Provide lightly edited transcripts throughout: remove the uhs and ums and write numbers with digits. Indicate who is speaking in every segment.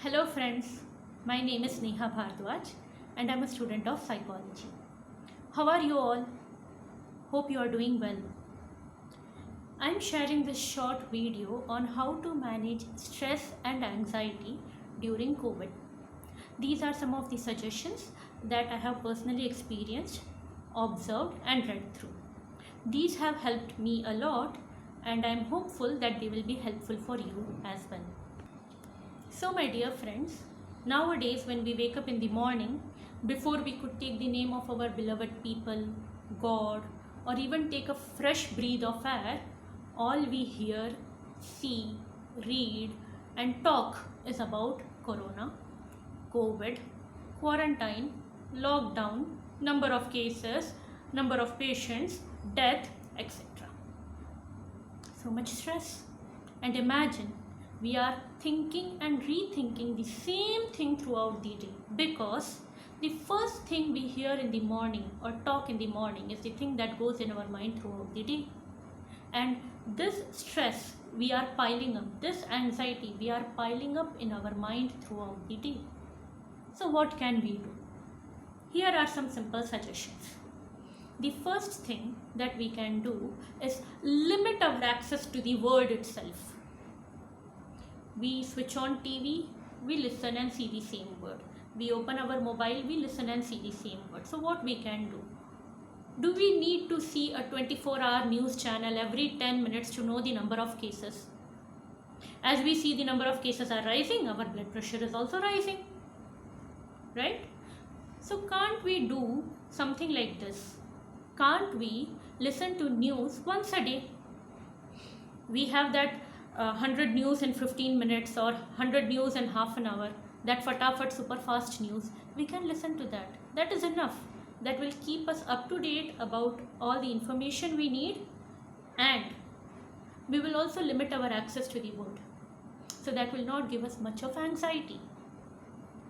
Speaker 1: Hello friends, my name is Neha Bhardwaj and I'm a student of psychology. How are you all? Hope you are doing well. I'm sharing this short video on how to manage stress and anxiety during COVID. These are some of the suggestions that I have personally experienced, observed and read through. These have helped me a lot and I'm hopeful that they will be helpful for you as well. So my dear friends, nowadays when we wake up in the morning, before we could take the name of our beloved people, God, or even take a fresh breath of air, all we hear, see, read and talk is about Corona, COVID, quarantine, lockdown, number of cases, number of patients, death, etc. So much stress. And imagine we are thinking and rethinking the same thing throughout the day, because the first thing we hear in the morning or talk in the morning is the thing that goes in our mind throughout the day. And this stress we are piling up, this anxiety we are piling up in our mind throughout the day. So what can we do? Here are some simple suggestions. The first thing that we can do is limit our access to the word itself. We switch on TV, we listen and see the same word. We open our mobile, we listen and see the same word. So what we can do? Do we need to see a 24-hour news channel every 10 minutes to know the number of cases? As we see the number of cases are rising, our blood pressure is also rising, right? So can't we do something like this? Can't we listen to news once a day? We have that 100 news in 15 minutes or 100 news in half an hour, that fatafat super fast news. We can listen to that. That is enough. That will keep us up to date about all the information we need, and we will also limit our access to the word. So that will not give us much of anxiety,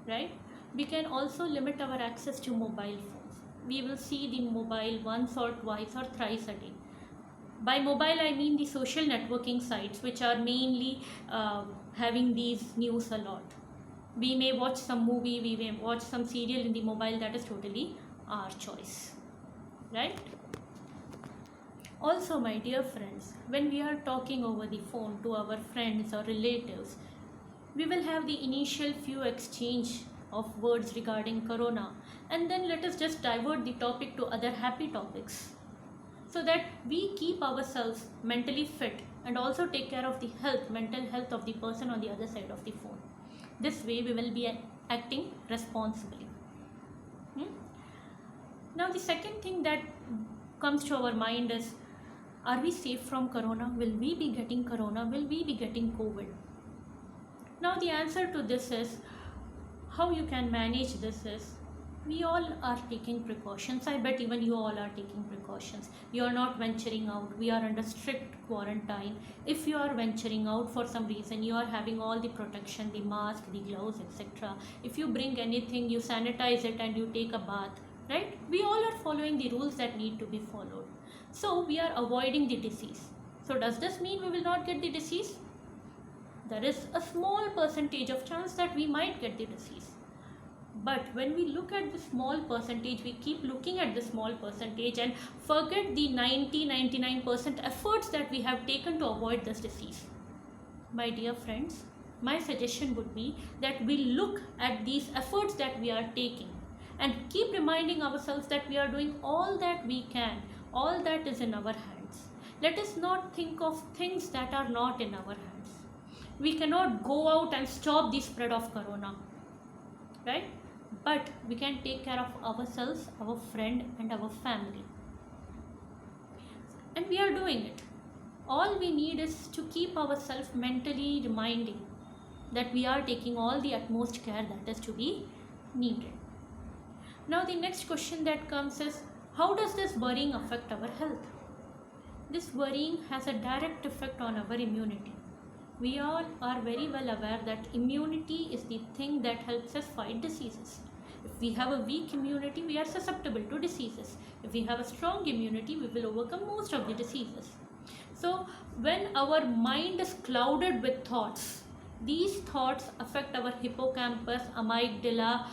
Speaker 1: right? We can also limit our access to mobile phones. We will see the mobile once or twice or thrice a day. By mobile I mean the social networking sites, which are mainly having these news a lot. We may watch some movie, we may watch some serial in the mobile, that is totally our choice, right? Also my dear friends, when we are talking over the phone to our friends or relatives, we will have the initial few exchange of words regarding Corona, and then let us just divert the topic to other happy topics, so that we keep ourselves mentally fit and also take care of the mental health of the person on the other side of the phone. This way we will be acting responsibly. Now the second thing that comes to our mind is, are we safe from Corona? Will we be getting Corona? Will we be getting COVID? Now the answer to this is, how you can manage this is, we all are taking precautions. I bet even you all are taking precautions. You are not venturing out. We are under strict quarantine. If you are venturing out for some reason, you are having all the protection, the mask, the gloves, etc. If you bring anything, you sanitize it and you take a bath, right? We all are following the rules that need to be followed. So we are avoiding the disease. So does this mean we will not get the disease? There is a small percentage of chance that we might get the disease. But when we look at the small percentage, we keep looking at the small percentage and forget the 99% efforts that we have taken to avoid this disease. My dear friends, my suggestion would be that we look at these efforts that we are taking and keep reminding ourselves that we are doing all that we can, all that is in our hands. Let us not think of things that are not in our hands. We cannot go out and stop the spread of Corona, right? But we can take care of ourselves, our friend and our family. And we are doing it. All we need is to keep ourselves mentally reminding that we are taking all the utmost care that is to be needed. Now the next question that comes is, how does this worrying affect our health? This worrying has a direct effect on our immunity. We all are very well aware that immunity is the thing that helps us fight diseases. If we have a weak immunity, we are susceptible to diseases. If we have a strong immunity, we will overcome most of the diseases. So when our mind is clouded with thoughts, These thoughts affect our hippocampus, amygdala,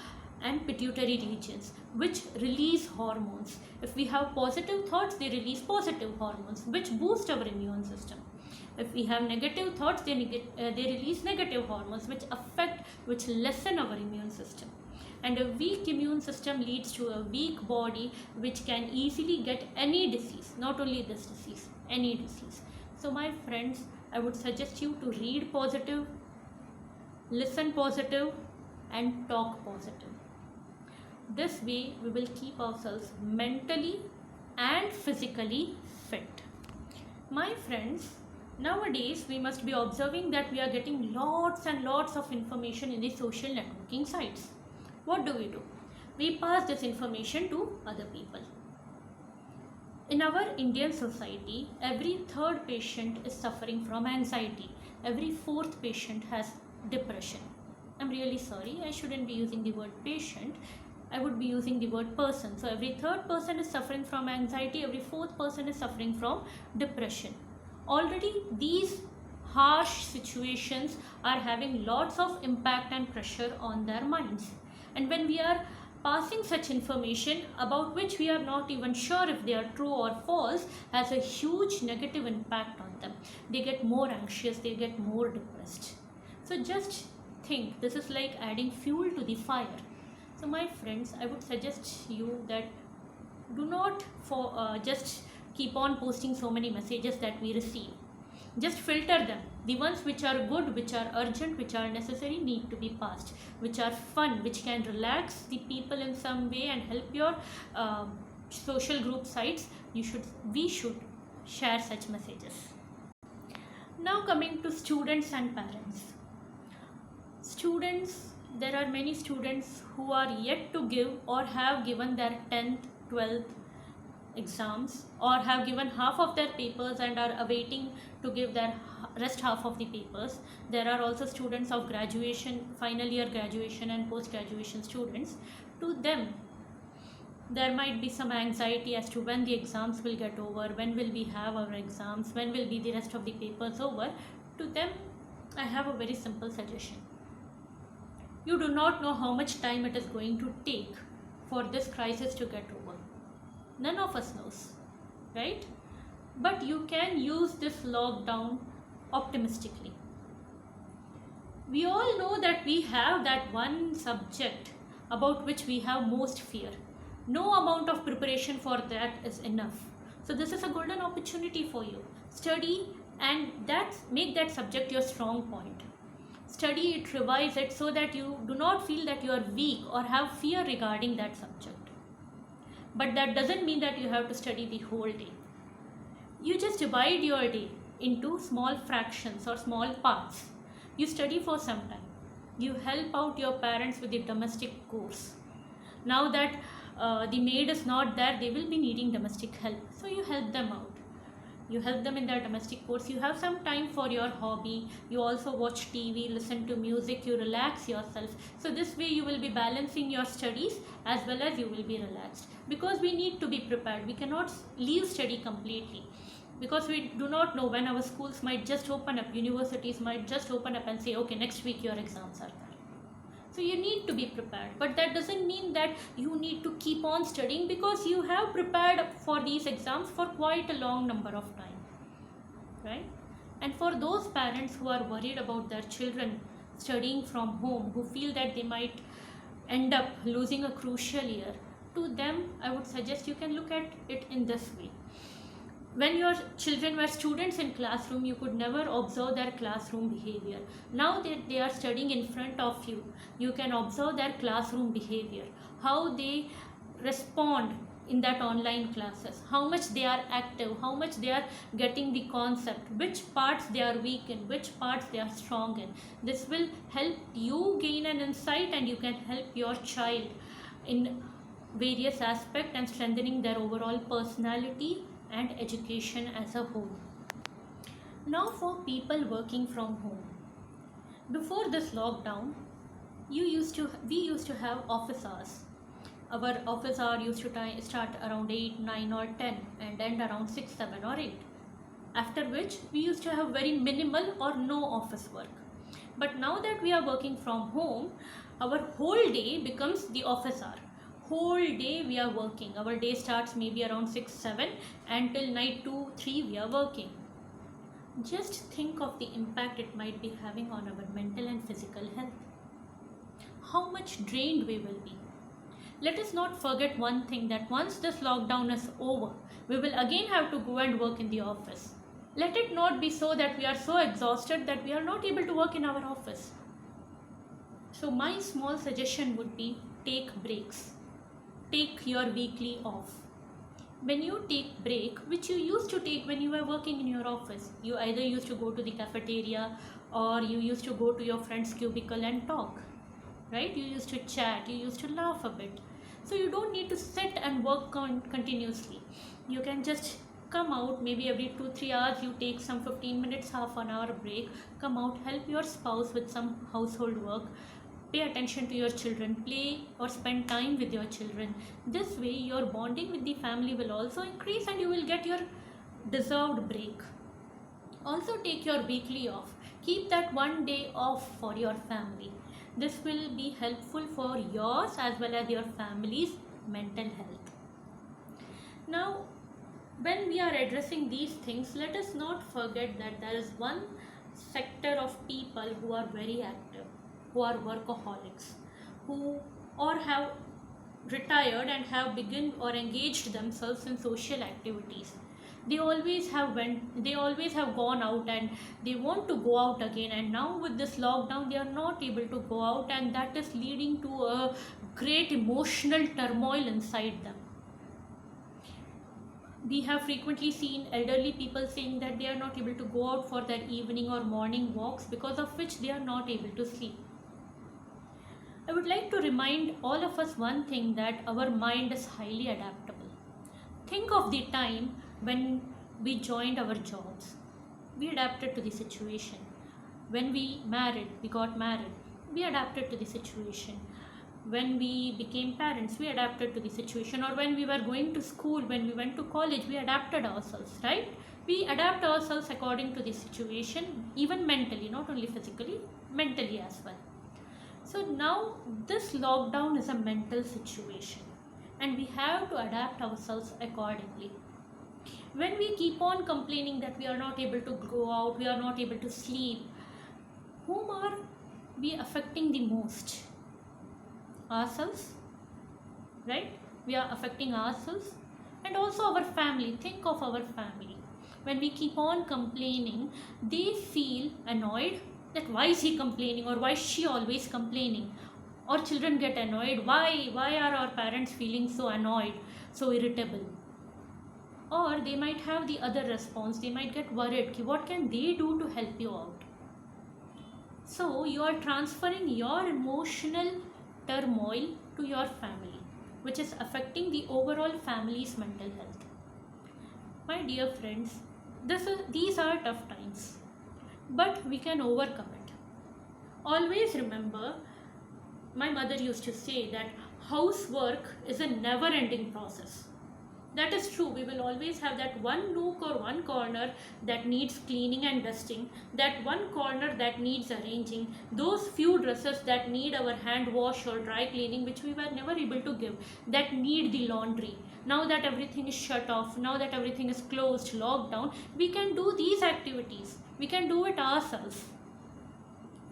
Speaker 1: and pituitary regions, which release hormones. If we have positive thoughts, they release positive hormones, which boost our immune system. If we have negative thoughts, they release negative hormones, which lessen our immune system. And a weak immune system leads to a weak body, which can easily get any disease, not only this disease, any disease. So my friends, I would suggest you to read positive, listen positive, and talk positive. This way we will keep ourselves mentally and physically fit. My friends, nowadays we must be observing that we are getting lots and lots of information in the social networking sites. What do? We pass this information to other people. In our Indian society, every third patient is suffering from anxiety. Every fourth patient has depression. I'm really sorry, I shouldn't be using the word patient. I would be using the word person. So every third person is suffering from anxiety, every fourth person is suffering from depression. Already these harsh situations are having lots of impact and pressure on their minds. And when we are passing such information about which we are not even sure if they are true or false, has a huge negative impact on them. They get more anxious, they get more depressed. So just think, this is like adding fuel to the fire. So my friends, I would suggest you that do not just keep on posting so many messages that we receive. Just filter them. The ones which are good, which are urgent, which are necessary, need to be passed. Which are fun, which can relax the people in some way and help your social group sites, we should share such messages. Now coming to students and parents. Students, there are many students who are yet to give or have given their 10th, 12th exams, or have given half of their papers and are awaiting to give their rest half of the papers. There are also students of graduation, final year graduation and post-graduation students. To them, there might be some anxiety as to when the exams will get over, when will we have our exams, when will be the rest of the papers over. To them, I have a very simple suggestion. You do not know how much time it is going to take for this crisis to get over. None of us knows, right? But you can use this lockdown optimistically. We all know that we have that one subject about which we have most fear. No amount of preparation for that is enough. So this is a golden opportunity for you. Study and make that subject your strong point. Study it, revise it, so that you do not feel that you are weak or have fear regarding that subject. But that doesn't mean that you have to study the whole day. You just divide your day into small fractions or small parts. You study for some time. You help out your parents with the domestic chores. Now that the maid is not there, they will be needing domestic help. So you help them out. You help them in their domestic chores. You have some time for your hobby. You also watch TV, listen to music, you relax yourself. So this way you will be balancing your studies as well as you will be relaxed. Because we need to be prepared. We cannot leave study completely. Because we do not know when our schools might just open up, universities might just open up and say, okay, next week your exams are there. So you need to be prepared, but that doesn't mean that you need to keep on studying, because you have prepared for these exams for quite a long number of time, right? And for those parents who are worried about their children studying from home, who feel that they might end up losing a crucial year, to them I would suggest you can look at it in this way. When your children were students in classroom, you could never observe their classroom behavior. Now that they are studying in front of you, you can observe their classroom behavior, how they respond in that online classes, how much they are active, how much they are getting the concept, which parts they are weak in, which parts they are strong in. This will help you gain an insight, and you can help your child in various aspects and strengthening their overall personality and education as a whole. Now for people working from home. Before this lockdown, we used to have office hours. Our office hour used to start around 8, 9 or 10 and end around 6, 7 or 8. After which we used to have very minimal or no office work. But now that we are working from home, our whole day becomes the office hour. Whole day we are working. Our day starts maybe around 6 7 until night 2 3 we are working. Just think of the impact it might be having on our mental and physical health. How much drained we will be. Let us not forget one thing, that once this lockdown is over, we will again have to go and work in the office. Let it not be so that we are so exhausted that we are not able to work in our office. So my small suggestion would be, take breaks. Take your weekly off. When you take break, which you used to take when you were working in your office, you either used to go to the cafeteria or you used to go to your friend's cubicle and talk, right? You used to chat, you used to laugh a bit. So you don't need to sit and work continuously. You can just come out, maybe every 2-3 hours you take some 15 minutes, half an hour break, come out, help your spouse with some household work, pay attention to your children, play or spend time with your children. This way your bonding with the family will also increase and you will get your deserved break. Also take your weekly off. Keep that one day off for your family. This will be helpful for yours as well as your family's mental health. Now, when we are addressing these things, let us not forget that there is one sector of people who are very active, who are workaholics, who or have retired and have begun or engaged themselves in social activities. They always have gone out and they want to go out again, and now with this lockdown they are not able to go out, and that is leading to a great emotional turmoil inside them. We have frequently seen elderly people saying that they are not able to go out for their evening or morning walks, because of which they are not able to sleep. I would like to remind all of us one thing, that our mind is highly adaptable. Think of the time when we joined our jobs. We adapted to the situation. When we got married, we adapted to the situation. When we became parents, we adapted to the situation. Or when we were going to school, when we went to college, we adapted ourselves, right? We adapt ourselves according to the situation, even mentally, not only physically, mentally as well. So now this lockdown is a mental situation and we have to adapt ourselves accordingly. When we keep on complaining that we are not able to go out, we are not able to sleep, whom are we affecting the most? Ourselves, right? We are affecting ourselves and also our family. Think of our family. When we keep on complaining, they feel annoyed that why is he complaining, or why is she always complaining. Or children get annoyed, why are our parents feeling so annoyed, so irritable. Or they might have the other response, they might get worried, what can they do to help you out? So you are transferring your emotional turmoil to your family, which is affecting the overall family's mental health. My dear friends, these are tough times, but we can overcome it. Always remember, my mother used to say that housework is a never-ending process. That is true. We will always have that one nook or one corner that needs cleaning and dusting, that one corner that needs arranging, those few dresses that need our hand wash or dry cleaning, which we were never able to give, that need the laundry. Now that everything is shut off, now that everything is closed, lockdown, we can do these activities. We can do it ourselves,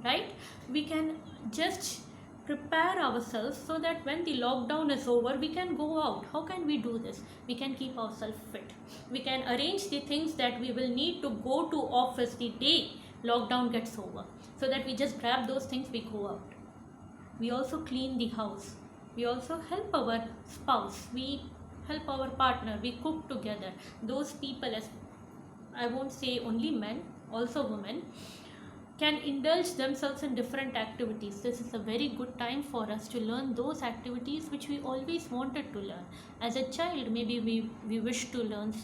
Speaker 1: right? We can just prepare ourselves so that when the lockdown is over, we can go out. How can we do this? We can keep ourselves fit. We can arrange the things that we will need to go to office the day lockdown gets over, so that we just grab those things, we go out. We also clean the house. We also help our spouse. We help our partner. We cook together. Those people, as I won't say only men, also women, can indulge themselves in different activities. This is a very good time for us to learn those activities which we always wanted to learn. As a child, maybe we wished to learn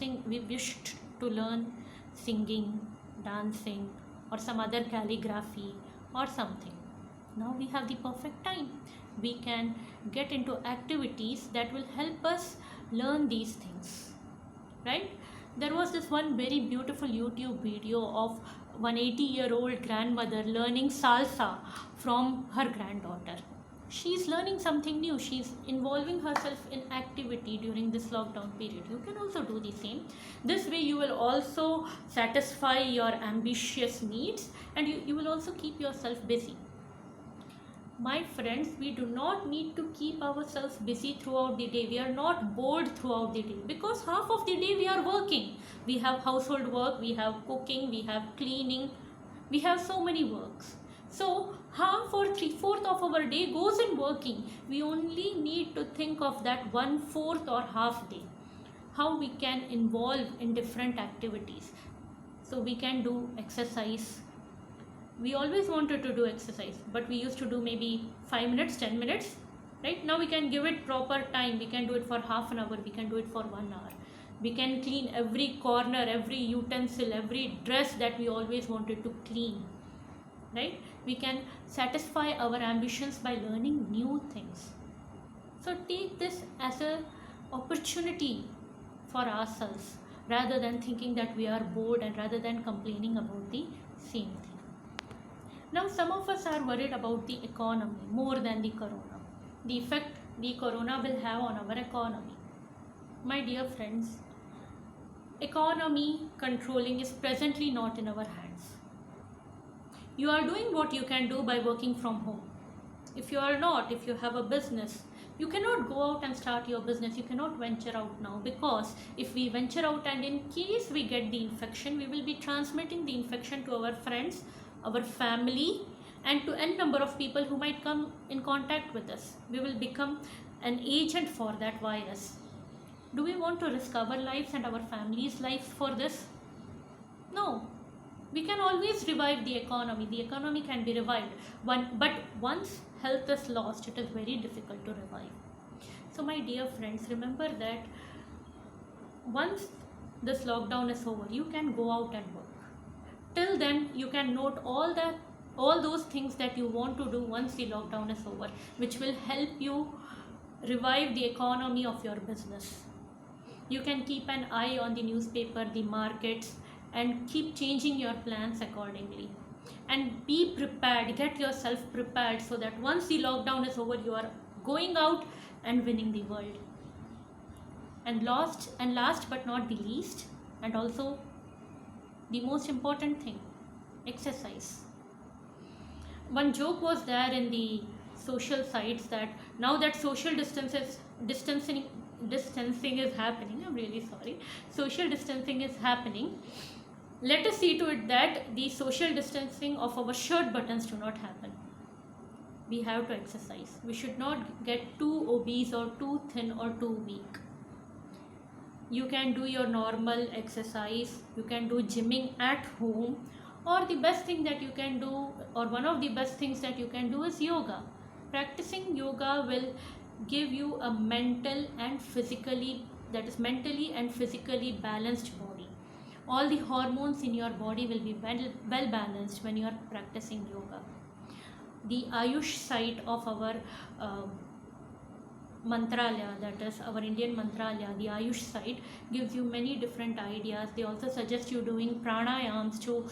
Speaker 1: singing, dancing, or some other calligraphy or something. Now we have the perfect time. We can get into activities that will help us learn these things, right? There was this one very beautiful YouTube video of 180-year-old grandmother learning salsa from her granddaughter. She's learning something new. She's involving herself in activity during this lockdown period. You can also do the same. This way you will also satisfy your ambitious needs, and you will also keep yourself busy. My friends, we do not need to keep ourselves busy throughout the day. We are not bored throughout the day, because half of the day we are working. We have household work, we have cooking, we have cleaning, we have so many works. So half or 3/4 of our day goes in working. We only need to think of that 1/4 or half day, how we can involve in different activities. So we can do exercise. We always wanted to do exercise, but we used to do maybe 5 minutes, 10 minutes. Right now we can give it proper time. We can do it for half an hour, we can do it for 1 hour. We can clean every corner, every utensil, every dress that we always wanted to clean. Right? We can satisfy our ambitions by learning new things. So take this as a opportunity for ourselves, rather than thinking that we are bored, and rather than complaining about the same thing. Now some of us are worried about the economy more than the corona, the effect the corona will have on our economy. My dear friends, economy controlling is presently not in our hands. You are doing what you can do by working from home. If you are not, if you have a business, you cannot go out and start your business. You cannot venture out now, because if we venture out and in case we get the infection, we will be transmitting the infection to our friends, our family, and to n number of people who might come in contact with us. We will become an agent for that virus. Do we want to risk our lives and our family's lives for this? No. We can always revive the economy. The economy can be revived. But once health is lost, it is very difficult to revive. So my dear friends, remember that once this lockdown is over, you can go out and work. Till then, you can note all those things that you want to do once the lockdown is over, which will help you revive the economy of your business. You can keep an eye on the newspaper, the markets, and keep changing your plans accordingly. And be prepared, get yourself prepared, so that once the lockdown is over, you are going out and winning the world. And last but not the least, and also the most important thing, exercise. One joke was there in the social sites that now that social distancing is happening, I'm really sorry, social distancing is happening, let us see to it that the social distancing of our shirt buttons do not happen. We have to exercise. We should not get too obese or too thin or too weak. You can do your normal exercise, you can do gymming at home, or the best thing that you can do, or one of the best things that you can do, is yoga. Practicing yoga will give you a mentally and physically balanced body. All the hormones in your body will be well balanced when you are practicing yoga. The Ayush site of our Mantralaya, that is our Indian Mantralaya, the Ayush site, gives you many different ideas. They also suggest you doing pranayams to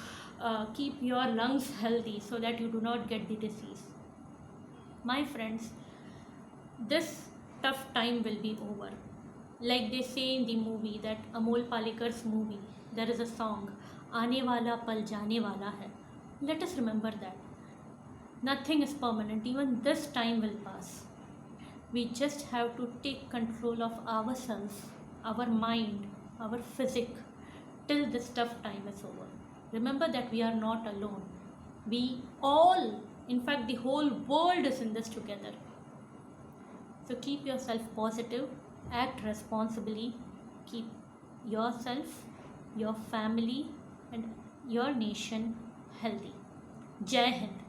Speaker 1: keep your lungs healthy so that you do not get the disease. My friends, this tough time will be over. Like they say in the movie, that Amol Palekar's movie, there is a song, Aane wala pal jaane wala hai. Let us remember that. Nothing is permanent, even this time will pass. We just have to take control of ourselves, our mind, our physique, till this tough time is over. Remember that we are not alone. We all, in fact, the whole world is in this together. So keep yourself positive, act responsibly, keep yourself, your family, and your nation healthy. Jai Hind.